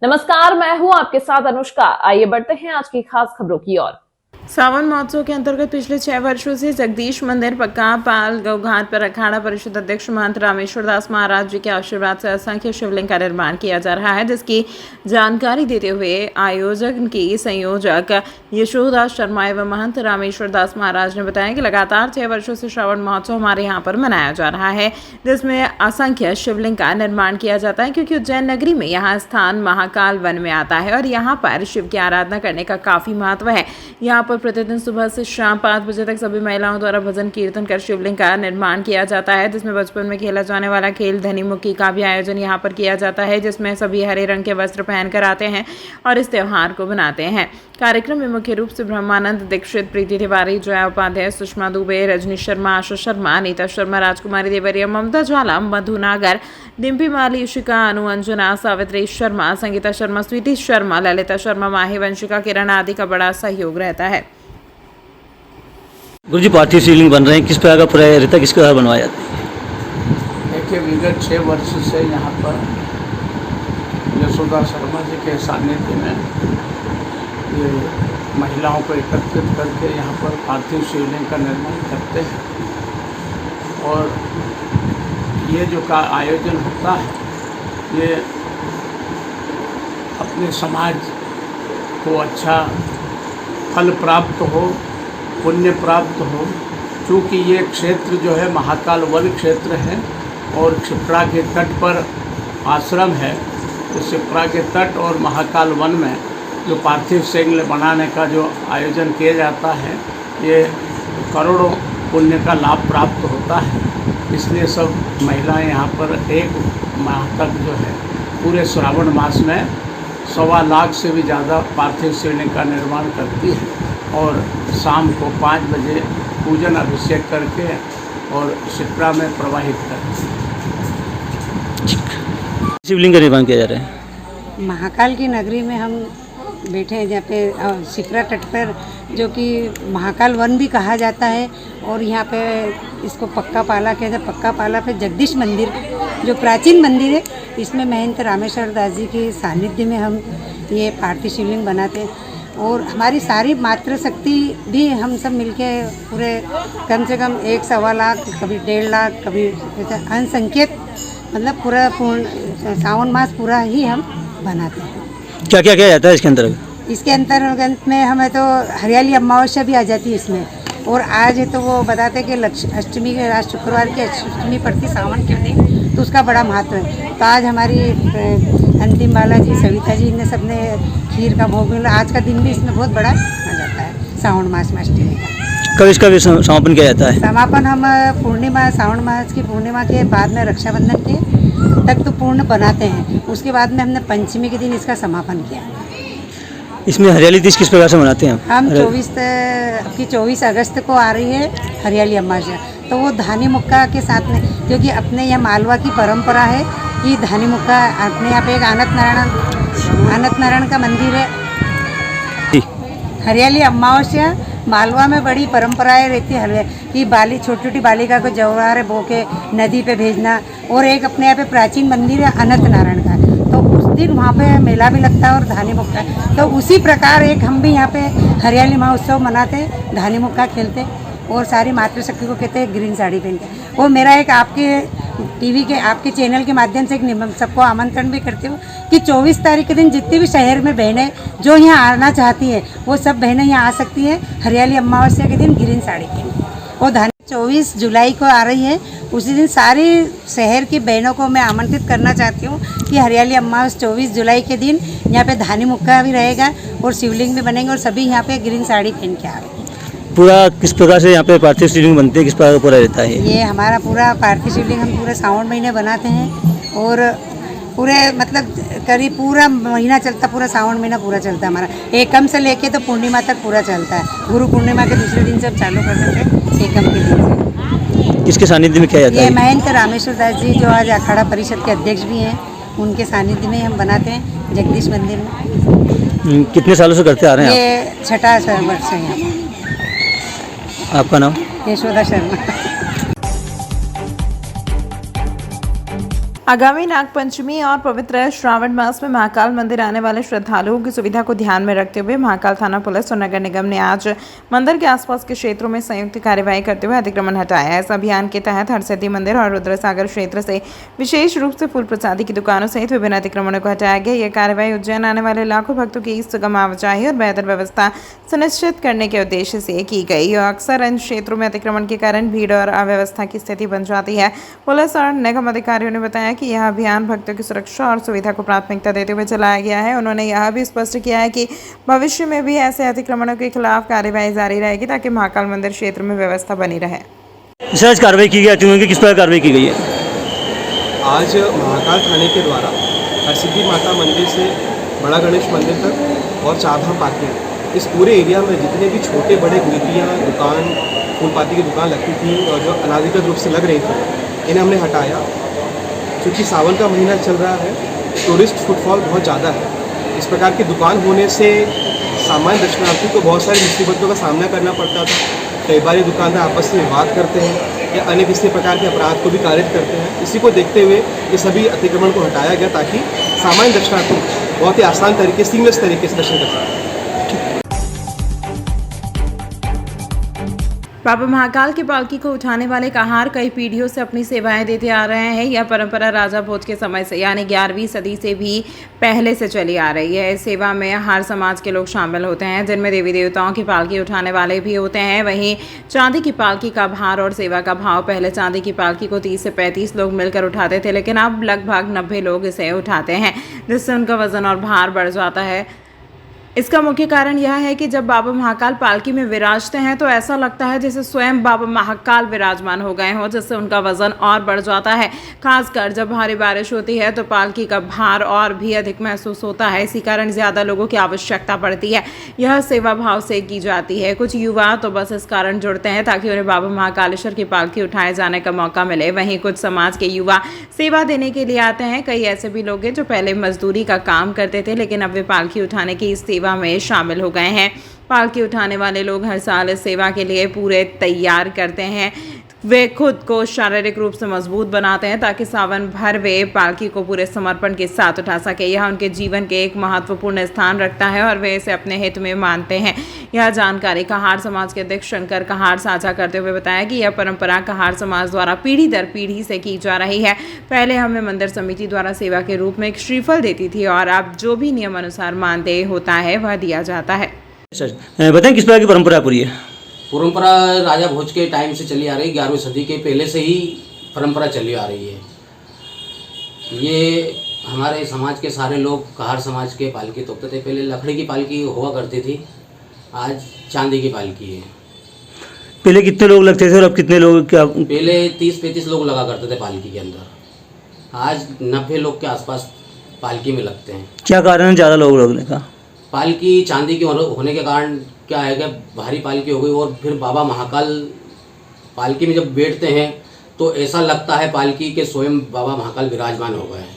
नमस्कार, मैं हूं आपके साथ अनुष्का। आइए बढ़ते हैं आज की खास खबरों की ओर। सावन महोत्सव के अंतर्गत पिछले 6 वर्षों से जगदीश मंदिर पक्का पाल गौघाट पर अखाड़ा परिषद अध्यक्ष महंत रामेश्वर दास महाराज जी के आशीर्वाद से असंख्य शिवलिंग का निर्माण किया जा रहा है, जिसकी जानकारी देते हुए आयोजन की संयोजक यशोदास शर्मा एवं महंत रामेश्वर दास महाराज ने बताया कि लगातार 6 वर्षों से श्रावण महोत्सव हमारे यहाँ पर मनाया जा रहा है, जिसमें असंख्य शिवलिंग का निर्माण किया जाता है, क्योंकि उज्जैन नगरी में यहाँ स्थान महाकाल वन में आता है और यहाँ पर शिव की आराधना करने का काफी महत्व है। यहाँ पर प्रतिदिन सुबह से शाम 5 बजे तक सभी महिलाओं द्वारा भजन कीर्तन कर शिवलिंग का निर्माण किया जाता है, जिसमें बचपन में खेला जाने वाला खेल धनी मुक्की का भी आयोजन यहाँ पर किया जाता है, जिसमें सभी हरे रंग के वस्त्र पहनकर आते हैं और इस त्यौहार को मनाते हैं। कार्यक्रम में मुख्य रूप से ब्रह्मानंद दीक्षित, प्रीति तिवारी, जया उपाध्याय, सुषमा दुबे, रजनी शर्मा, आशा शर्मा, नीता शर्मा, राजकुमारी देवरिया, ममता ज्वाला, मधु नागर, डिम्पी माली, इशिका, अनु, अंजना, सावित्री शर्मा, संगीता शर्मा, स्वीति शर्मा, ललिता शर्मा, माही, वंशिका, किरण आदि का बड़ा सहयोग रहता है। गुरुजी, पार्थिव शिवलिंग बन रहे हैं, किस प्रकार का पूरा रहता है, किस प्रकार बनवाया जाता है? देखिए, विगत 6 वर्ष से यहाँ पर यशोदा शर्मा जी के सानिध्य में ये महिलाओं को एकत्रित करके यहाँ पर पार्थिव शिवलिंग का निर्माण करते हैं और ये जो का आयोजन होता है ये अपने समाज को अच्छा फल प्राप्त हो, पुण्य प्राप्त हो। चूँकि ये क्षेत्र जो है महाकाल वन क्षेत्र है और क्षिप्रा के तट पर आश्रम है, तो क्षिप्रा के तट और महाकाल वन में जो पार्थिव शिवलिंग बनाने का जो आयोजन किया जाता है, ये करोड़ों पुण्य का लाभ प्राप्त होता है। इसलिए सब महिलाएं यहाँ पर 1 माह तक जो है पूरे श्रावण मास में 1.25 लाख से भी ज़्यादा पार्थिव शिवलिंग का निर्माण करती है और शाम को 5 बजे पूजन अभिषेक करके और शिप्रा में प्रवाहित करती है। शिवलिंग का निर्माण किया जा रहा है। महाकाल की नगरी में हम बैठे हैं, जहाँ पे शिप्रा तट पर, जो कि महाकाल वन भी कहा जाता है, और यहाँ पे इसको पक्का पाला कहते हैं। पक्का पाला पे जगदीश मंदिर, जो प्राचीन मंदिर है, इसमें महंत रामेश्वर दास जी के सानिध्य में हम ये पार्थिव शिवलिंग बनाते हैं। और हमारी सारी मातृशक्ति भी हम सब मिलके पूरे कम से कम 1-1.25 लाख, कभी 1.5 लाख, कभी अनसंख्यक, मतलब पूरा पूर्ण सावन मास पूरा ही हम बनाते हैं। क्या क्या किया जाता है इसके अंतर्गत? इसके अंतर्गत में हमें तो हरियाली अमावस्या भी आ जाती है इसमें, और आज है तो वो बताते हैं कि अष्टमी के, आज शुक्रवार की अष्टमी पड़ती सावन के दिन, तो उसका बड़ा महत्व है। तो आज हमारी अंतिम बाला जी, सविता जी, ने सबने खीर का भोग मिला। आज का दिन भी इसमें बहुत बड़ा आ जाता है सावन मास में अष्टमी का। कब इसका भी समापन किया जाता है? समापन हम पूर्णिमा, सावन मास की पूर्णिमा के बाद में रक्षाबंधन के तक तो पूर्ण बनाते हैं। उसके बाद में हमने पंचमी के दिन इसका समापन किया। इसमें हरियाली तीज किस प्रकार से मनाते हैं हम 24 अगस्त को आ रही है हरियाली अमावस्या, तो वो धानी मुक्का के साथ में, क्योंकि अपने यहाँ मालवा की परंपरा है कि धानी मुक्का, अपने यहाँ पे एक आनत नारायण का मंदिर है। हरियाली अमावस्या मालवा में बड़ी परंपराएं रहती है कि छोटी छोटी बालिका को जवारे बो के नदी पे भेजना, और एक अपने यहाँ पे प्राचीन मंदिर है अनंत नारायण का, तो उस दिन वहाँ पे मेला भी लगता है और धानी मुक्का। तो उसी प्रकार एक हम भी यहाँ पे हरियाली महोत्सव मनाते, धानी मुक्का खेलते, और सारी मातृशक्ति को कहते हैं ग्रीन साड़ी पहन के। वो मेरा एक आपके टीवी के, आपके चैनल के माध्यम से एक सबको आमंत्रण भी करती हूँ कि 24 तारीख के दिन जितनी भी शहर में बहनें जो यहाँ आना चाहती हैं, वो सब बहनें यहाँ आ सकती हैं हरियाली अमावस्या के दिन ग्रीन साड़ी पहन के। वो धानी 24 जुलाई को आ रही है, उसी दिन सारी शहर की बहनों को मैं आमंत्रित करना चाहती हूँ कि हरियाली अमावस्या 24 जुलाई के दिन यहाँ पे धानी मुक्का भी रहेगा और शिवलिंग भी बनेंगे, और सभी यहाँ पे ग्रीन साड़ी पहन के आ रहे हैं। पूरा किस प्रकार से यहाँ पे पार्थिव शिवलिंग बनती है, किस प्रकार का पूरा रहता है? ये हमारा पूरा पार्थिव शिवलिंग हम पूरे सावन महीने बनाते हैं, और पूरे मतलब करीब पूरा महीना चलता, पूरा सावन महीना पूरा चलता है हमारा। एकम से लेके तो पूर्णिमा तक पूरा चलता है। गुरु पूर्णिमा के दूसरे दिन से हम चालू कर देते हैं एकम के दिन से। किसके सानिध्य में किया जाता है? ये महंत रामेश्वर दास जी, जो आज अखाड़ा परिषद के अध्यक्ष भी हैं, उनके सानिध्य में हम बनाते हैं जगदीश मंदिर में। कितने सालों से करते आ रहे हैं? ये 6ठा वर्ष है यहाँ। आपका नाम? यशोदा शर्मा। आगामी नागपंचमी और पवित्र श्रावण मास में महाकाल मंदिर आने वाले श्रद्धालुओं की सुविधा को ध्यान में रखते हुए महाकाल थाना पुलिस और नगर निगम ने आज मंदिर के आसपास के क्षेत्रों में संयुक्त कार्यवाही करते हुए अतिक्रमण हटाया। इस अभियान के तहत हरसिद्धि मंदिर और रुद्रसागर क्षेत्र से विशेष रूप से फूल प्रसादी की दुकानों सहित विभिन्न अतिक्रमणों को हटाया गया। यह कार्यवाही उज्जैन आने वाले लाखों भक्तों की सुगम आवाजाही और बेहतर व्यवस्था सुनिश्चित करने के उद्देश्य से की गई। अक्सर इन क्षेत्रों में अतिक्रमण के कारण भीड़ और अव्यवस्था की स्थिति बन जाती है। पुलिस और निगम अधिकारियों ने बताया कि यह अभियान भक्तों की सुरक्षा और सुविधा को प्राथमिकता देते हुए चलाया गया है। उन्होंने यह भी स्पष्ट किया है कि भविष्य में भी ऐसे अतिक्रमणों के खिलाफ कार्यवाही जारी रहेगी ताकि महाकाल मंदिर क्षेत्र में व्यवस्था बनी रहे। सर आज कार्रवाई की गई है, किस प्रकार कार्रवाई की गई है? आज महाकाल थाने के द्वारा हरसिद्धि माता मंदिर से बड़ा गणेश मंदिर तक और चारधाम पार्किंग, इस पूरे एरिया में जितने भी छोटे बड़े गुलतियाँ दुकान फूलपाती की दुकान लगती थी और जो अनाधिकृत रूप से लग रही थी, इन्हें हमने हटाया। क्योंकि सावन का महीना चल रहा है, टूरिस्ट फुटफॉल बहुत ज़्यादा है। इस प्रकार की दुकान होने से सामान्य दर्शनार्थी को बहुत सारी मुसीबतों का सामना करना पड़ता था। कई बार ये दुकानदार आपस में विवाद करते हैं या अन्य किसी प्रकार के अपराध को भी कारित करते हैं। इसी को देखते हुए ये सभी अतिक्रमण को हटाया गया ताकि सामान्य दर्शनार्थी बहुत ही आसान तरीके सीमलेस तरीके से दर्शन कर सकें। बाबा महाकाल की पालकी को उठाने वाले कहार कई पीढ़ियों से अपनी सेवाएं देते आ रहे हैं। यह परंपरा राजा भोज के समय से यानी 11वीं सदी से भी पहले से चली आ रही है। इस सेवा में हर समाज के लोग शामिल होते हैं, जिनमें देवी देवताओं की पालकी उठाने वाले भी होते हैं। वहीं चांदी की पालकी का भार और सेवा का भाव, पहले चांदी की पालकी को 30 से 35 लोग मिलकर उठाते थे, लेकिन अब लगभग 90 लोग इसे उठाते हैं, जिससे उनका वजन और भार बढ़ जाता है। इसका मुख्य कारण यह है कि जब बाबा महाकाल पालकी में विराजते हैं तो ऐसा लगता है जैसे स्वयं बाबा महाकाल विराजमान हो गए हों, जिससे उनका वजन और बढ़ जाता है। खासकर जब भारी बारिश होती है तो पालकी का भार और भी अधिक महसूस होता है। इसी कारण ज़्यादा लोगों की आवश्यकता पड़ती है। यह सेवा भाव से की जाती है। कुछ युवा तो बस इस कारण जुड़ते हैं ताकि उन्हें बाबा महाकालेश्वर की पालकी उठाए जाने का मौका मिले। वहीं कुछ समाज के युवा सेवा देने के लिए आते हैं। कई ऐसे भी लोग हैं जो पहले मजदूरी का काम करते थे, लेकिन अब वे पालकी उठाने की इस सेवा में शामिल हो गए हैं। पालकी उठाने वाले लोग हर साल इस सेवा के लिए पूरे तैयार करते हैं। वे खुद को शारीरिक रूप से मजबूत बनाते हैं ताकि सावन भर वे पालकी को पूरे समर्पण के साथ उठा सके। यह उनके जीवन के एक महत्वपूर्ण स्थान रखता है और वे इसे अपने हित में मानते हैं। यह जानकारी कहार समाज के अध्यक्ष शंकर कहार साझा करते हुए बताया कि यह परंपरा कहार समाज द्वारा पीढ़ी दर पीढ़ी से की जा रही है। पहले हमें मंदिर समिति द्वारा सेवा के रूप में एक श्रीफल देती थी और अब जो भी नियम अनुसार मानदेय होता है वह दिया जाता है। बताएं किस प्रकार की परंपरा पूरी है? परंपरा राजा भोज के टाइम से चली आ रही है। 11वीं सदी के पहले से ही परंपरा चली आ रही है। ये हमारे समाज के सारे लोग कहार समाज के पालकी तोपते थे। पहले लकड़ी की पालकी हुआ करती थी, आज चांदी की पालकी है। पहले कितने लोग लगते थे और अब कितने लोग? क्या पहले 30-35 लोग लगा करते थे पालकी के अंदर, आज 90 लोग के आसपास पालकी में लगते हैं। क्या कारण है ज़्यादा लोग लगने का? पालकी चांदी की होने के कारण क्या है कि भारी पालकी हो गई और फिर बाबा महाकाल पालकी में जब बैठते हैं तो ऐसा लगता है पालकी के स्वयं बाबा महाकाल विराजमान हो गए हैं,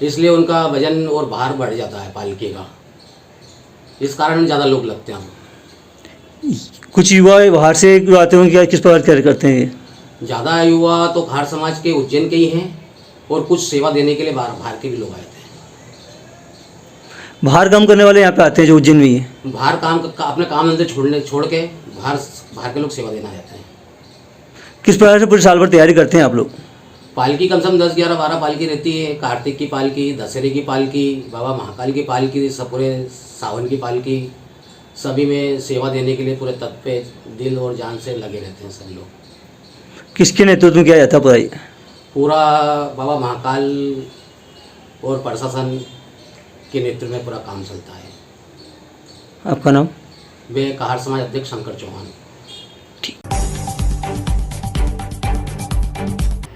इसलिए उनका वजन और भार बढ़ जाता है पालकी का। इस कारण ज़्यादा लोग लगते हैं। कुछ युवा बाहर से आते होंगे, क्या किस प्रकार कार्य करते हैं? ज़्यादा युवा तो कहार समाज के उज्जैन के ही हैं और कुछ सेवा देने के लिए बाहर के भी लोग आए थे। बाहर काम करने वाले यहाँ पे आते हैं जो उज्जैन में ही है? बाहर अपने काम धंधे छोड़ के बाहर के लोग सेवा देना जाते हैं। किस प्रकार से पूरे साल भर तैयारी करते हैं आप लोग? पालकी कम से कम 10, 11, 12 पालकी रहती है। कार्तिक की पालकी, दशहरे की पालकी, बाबा महाकाल की पालकी, सब पूरे सावन की पालकी, सभी में सेवा देने के लिए पूरे तत्व पे दिल और जान से लगे रहते हैं सभी लोग। किसके नेतृत्व में किया जाता है पूरा बाबा महाकाल और प्रशासन के नेतृत्व में पूरा काम चलता है। आपका नाम? मैं कहार समाज अध्यक्ष शंकर चौहान।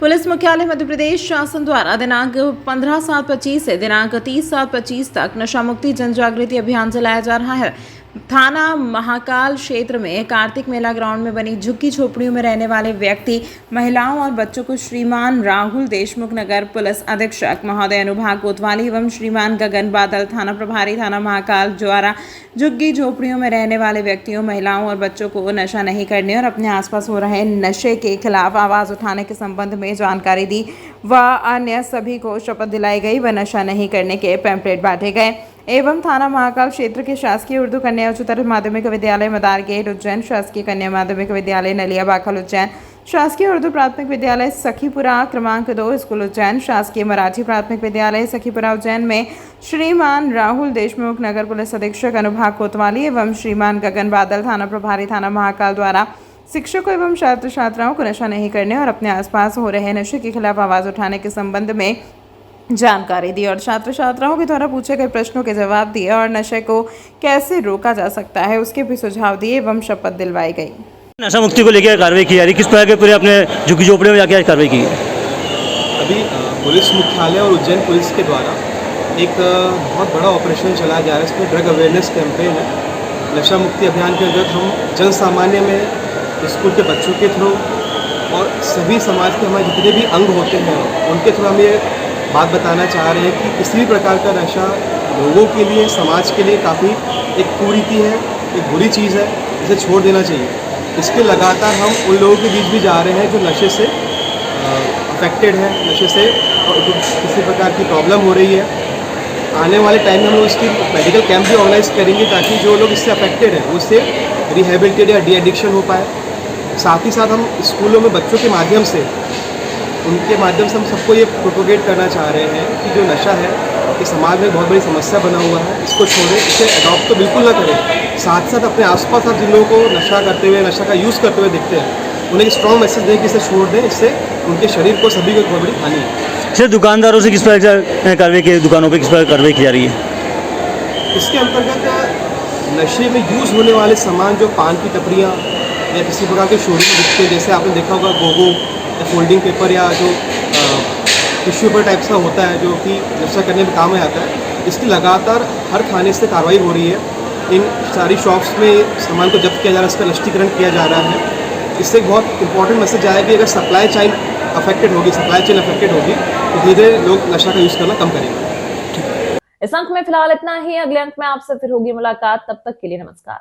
पुलिस मुख्यालय मध्य प्रदेश शासन द्वारा दिनांक 15/7/25 से दिनांक 30/7/25 तक नशा मुक्ति जन जागृति अभियान चलाया जा रहा है। थाना महाकाल क्षेत्र में कार्तिक मेला ग्राउंड में बनी झुग्गी झोपड़ियों में रहने वाले व्यक्ति, महिलाओं और बच्चों को श्रीमान राहुल देशमुख नगर पुलिस अधीक्षक महोदय अनुभाग कोतवाली एवं श्रीमान गगन बादल थाना प्रभारी थाना महाकाल द्वारा झुग्गी झोपड़ियों में रहने वाले व्यक्तियों, महिलाओं और बच्चों को नशा नहीं करने और अपने आसपास हो रहे नशे के खिलाफ आवाज़ उठाने के संबंध में जानकारी दी व अन्य सभी को शपथ दिलाई गई व नशा नहीं करने के पैम्पलेट बांटे गए एवं थाना महाकाल क्षेत्र के शासकीय उर्दू कन्या उच्चतर माध्यमिक विद्यालय मदार गेट उज्जैन, शासकीय कन्या माध्यमिक विद्यालय नलिया बाखल उज्जैन, शासकीय उर्दू प्राथमिक विद्यालय सखीपुरा क्रमांक 2 स्कूल उज्जैन, शासकीय मराठी प्राथमिक विद्यालय सखीपुरा उज्जैन में श्रीमान राहुल देशमुख नगर पुलिस अधीक्षक अनुभाग कोतवाली एवं श्रीमान गगन बादल थाना प्रभारी थाना महाकाल द्वारा शिक्षकों एवं छात्र छात्राओं को नशा नहीं करने और अपने आसपास हो रहे नशे के खिलाफ आवाज़ उठाने के संबंध में जानकारी दी और छात्र छात्राओं के द्वारा पूछे गए प्रश्नों के जवाब दिए और नशे को कैसे रोका जा सकता है उसके भी सुझाव दिए एवं शपथ दिलवाई गई। नशा मुक्ति को लेकर कार्रवाई की जा रही है, किस प्रकार के पूरे अपने झुग्गी झोपड़ियों में जाकर कार्रवाई की है? अभी पुलिस मुख्यालय और उज्जैन पुलिस के द्वारा एक बहुत बड़ा ऑपरेशन चलाया जा रहा है। इसमें ड्रग अवेयरनेस कैंपेन है। नशा मुक्ति अभियान के अंतर्गत हम जन सामान्य में स्कूल के बच्चों के थ्रू और सभी समाज के हमारे जितने भी अंग होते हैं उनके थ्रू हम ये बात बताना चाह रहे हैं कि किसी भी प्रकार का नशा लोगों के लिए, समाज के लिए काफ़ी एक कुरीति है, एक बुरी चीज़ है, इसे छोड़ देना चाहिए। इसके लगातार हम उन लोगों के बीच भी जा रहे हैं जो नशे से अफेक्टेड है, नशे से किसी प्रकार की प्रॉब्लम हो रही है। आने वाले टाइम में हम लोग इसकी मेडिकल कैंप भी ऑर्गेनाइज करेंगे ताकि जो लोग इससे अफेक्टेड हैं उससे रिहेबिलिटेट या डी एडिक्शन हो पाए। साथ ही साथ हम स्कूलों में बच्चों के माध्यम से हम सबको ये प्रोपोगेट करना चाह रहे हैं कि जो नशा है ये समाज में बहुत बड़ी समस्या बना हुआ है, इसको छोड़ें, इसे अडॉप्ट तो बिल्कुल ना करें। साथ साथ अपने आसपास आप जिन लोगों को नशा करते हुए, नशा का यूज़ करते हुए दिखते हैं उन्हें एक स्ट्रॉन्ग मैसेज दें कि इसे छोड़ दें, इससे उनके शरीर को सभी को बहुत बड़ी हानि है। सर, दुकानदारों से किस प्रकार कार्रवाई की, दुकानों पर किस प्रकार कार्रवाई की जा रही है? इसके अंतर्गत नशे में यूज़ होने वाले सामान जो पान की टपरियाँ या किसी प्रकार के शोरूम में दिखते हैं, जैसे आपने देखा होगा गोगो या फोल्डिंग पेपर या जो टिश्यू पेपर टाइप का होता है जो कि नशा करने में काम में आता है, इसकी लगातार हर थाने से कार्रवाई हो रही है। इन सारी शॉप्स में सामान को जब्त किया जा रहा है, इसका नष्टीकरण किया जा रहा है। इससे एक बहुत इंपॉर्टेंट मैसेज आया कि अगर सप्लाई चेन अफेक्टेड होगी तो धीरे धीरे लोग नशा का यूज़ करना कम करेंगे। इस अंक में फिलहाल इतना ही। अगले अंक में आपसे फिर होगी मुलाकात, तब तक के लिए नमस्कार।